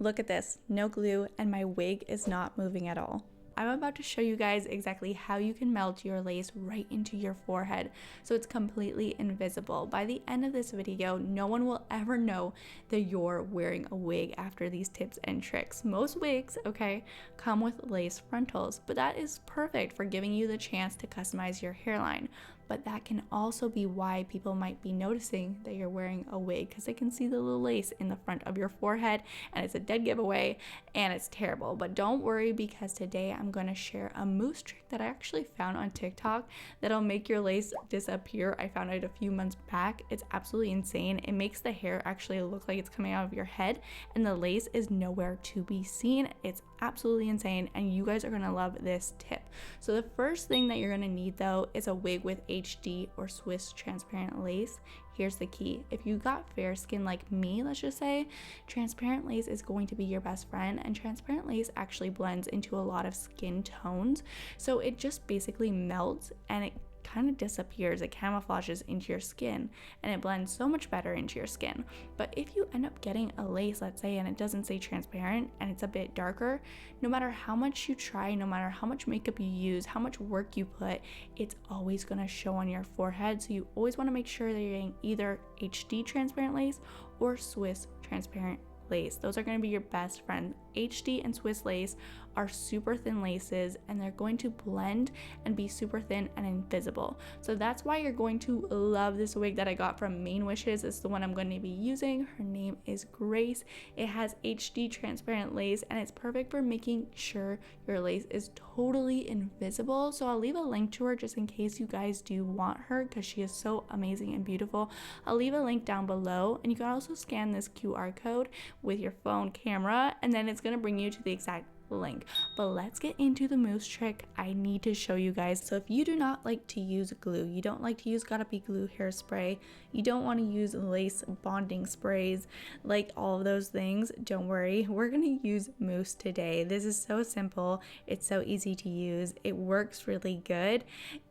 Look at this, no glue, and my wig is not moving at all. I'm about to show you guys exactly how you can melt your lace right into your forehead so it's completely invisible. By the end of this video, no one will ever know that you're wearing a wig after these tips and tricks. Most wigs, okay, come with lace frontals, but that is perfect for giving you the chance to customize your hairline. But that can also be why people might be noticing that you're wearing a wig, because they can see the little lace in the front of your forehead, and it's a dead giveaway and it's terrible. But don't worry, because today I'm going to share a mousse trick that I actually found on TikTok that'll make your lace disappear. I found it a few months back. It's absolutely insane. It makes the hair actually look like it's coming out of your head and the lace is nowhere to be seen. It's absolutely insane, and you guys are gonna love this tip. So the first thing that you're gonna need though is a wig with HD or Swiss transparent lace. Here's the key. If you got fair skin like me, let's just say, transparent lace is going to be your best friend, and transparent lace actually blends into a lot of skin tones. So it just basically melts and it kind of disappears. It camouflages into your skin and it blends so much better into your skin. But if you end up getting a lace, let's say, and it doesn't say transparent and it's a bit darker, no matter how much you try, no matter how much makeup you use, how much work you put, it's always going to show on your forehead. So you always want to make sure that you're getting either HD transparent lace or Swiss transparent lace. Those are going to be your best friends. HD and Swiss lace are super thin laces, and they're going to blend and be super thin and invisible. So that's why you're going to love this wig that I got from Main Wishes. It's the one I'm going to be using. Her name is Grace. It has HD transparent lace, and it's perfect for making sure your lace is totally invisible. So I'll leave a link to her just in case you guys do want her, because she is so amazing and beautiful. I'll leave a link down below, and you can also scan this QR code with your phone camera, and then it's going to bring you to the exact link. But let's get into the mousse trick I need to show you guys. So if you do not like to use glue, you don't like to use Gotta Be Glue hairspray, you don't want to use lace bonding sprays, like all of those things, don't worry, we're gonna use mousse today. This is so simple, it's so easy to use, it works really good,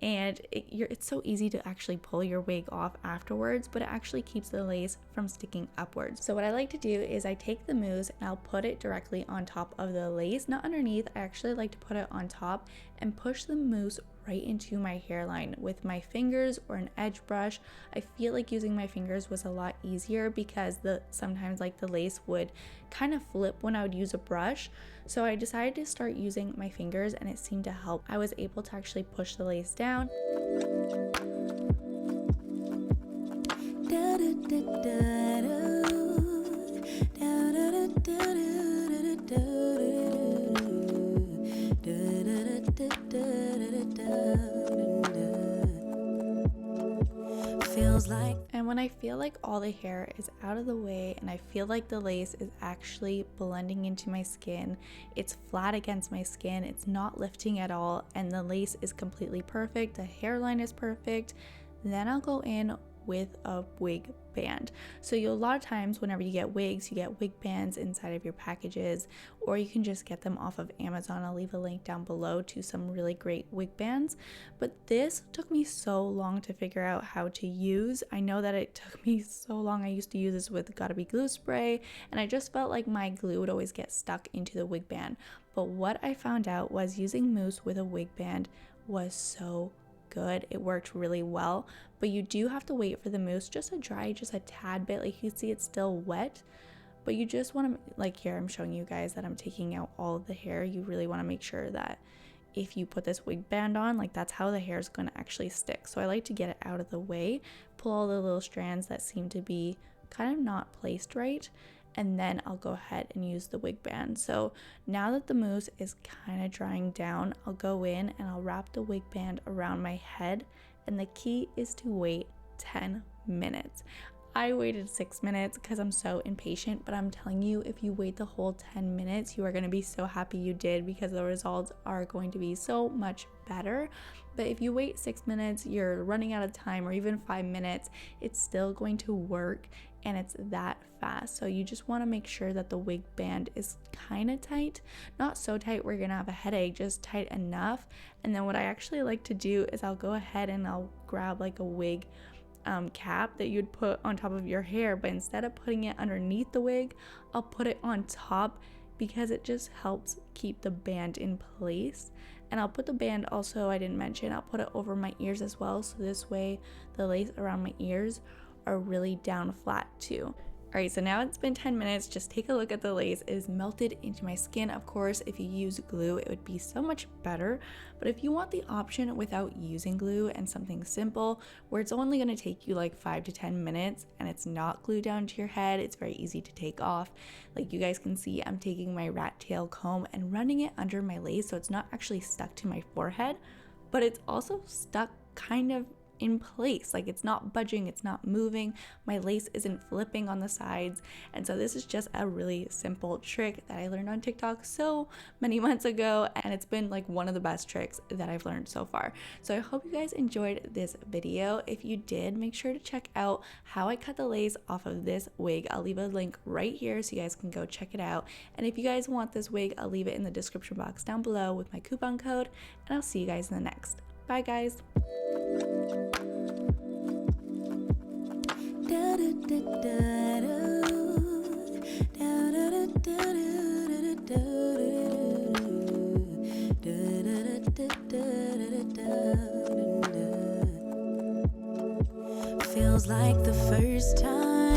and it's so easy to actually pull your wig off afterwards, but it actually keeps the lace from sticking upwards. So what I like to do is I take the mousse and I'll put it directly on top of the lace, not underneath. I actually like to put it on top and push the mousse right into my hairline with my fingers or an edge brush. I feel like using my fingers was a lot easier because sometimes like the lace would kind of flip when I would use a brush. So I decided to start using my fingers, and it seemed to help. I was able to actually push the lace down. And when I feel like all the hair is out of the way and I feel like the lace is actually blending into my skin, it's flat against my skin, it's not lifting at all, and the lace is completely perfect, the hairline is perfect, then I'll go in with a wig band. So a lot of times whenever you get wigs, you get wig bands inside of your packages, or you can just get them off of Amazon. I'll leave a link down below to some really great wig bands. But this took me so long to figure out how to use. I know that it took me so long. I used to use this with Gotta Be Glue spray, and I just felt like my glue would always get stuck into the wig band. But what I found out was using mousse with a wig band was so good. It worked really well, but you do have to wait for the mousse just to dry just a tad bit. Like you can see it's still wet, but you just want to, like here I'm showing you guys that I'm taking out all of the hair. You really want to make sure that if you put this wig band on, like that's how the hair is going to actually stick. So I like to get it out of the way, pull all the little strands that seem to be kind of not placed right, and then I'll go ahead and use the wig band. So now that the mousse is kind of drying down, I'll go in and I'll wrap the wig band around my head, and the key is to wait 10 minutes. I waited 6 minutes because I'm so impatient, but I'm telling you, if you wait the whole 10 minutes, you are going to be so happy you did, because the results are going to be so much better. But if you wait 6 minutes, you're running out of time, or even 5 minutes, it's still going to work, and it's that fast. So you just want to make sure that the wig band is kind of tight, not so tight we're gonna have a headache, just tight enough. And then what I actually like to do is I'll go ahead and I'll grab like a wig cap that you'd put on top of your hair, but instead of putting it underneath the wig, I'll put it on top because it just helps keep the band in place. And I'll put the band also, I didn't mention, I'll put it over my ears as well, so this way the lace around my ears are really down flat too. Alright, so now it's been 10 minutes. Just take a look at the lace. It is melted into my skin. Of course, if you use glue, it would be so much better. But if you want the option without using glue and something simple, where it's only going to take you like 5 to 10 minutes and it's not glued down to your head, it's very easy to take off. Like you guys can see, I'm taking my rat tail comb and running it under my lace so it's not actually stuck to my forehead, but it's also stuck kind of in place. Like it's not budging, it's not moving, my lace isn't flipping on the sides. And so this is just a really simple trick that I learned on TikTok so many months ago, and it's been like one of the best tricks that I've learned so far. So I hope you guys enjoyed this video. If you did, make sure to check out how I cut the lace off of this wig. I'll leave a link right here so you guys can go check it out. And if you guys want this wig, I'll leave it in the description box down below with my coupon code, and I'll see you guys in the next. Bye guys. Feels like the first time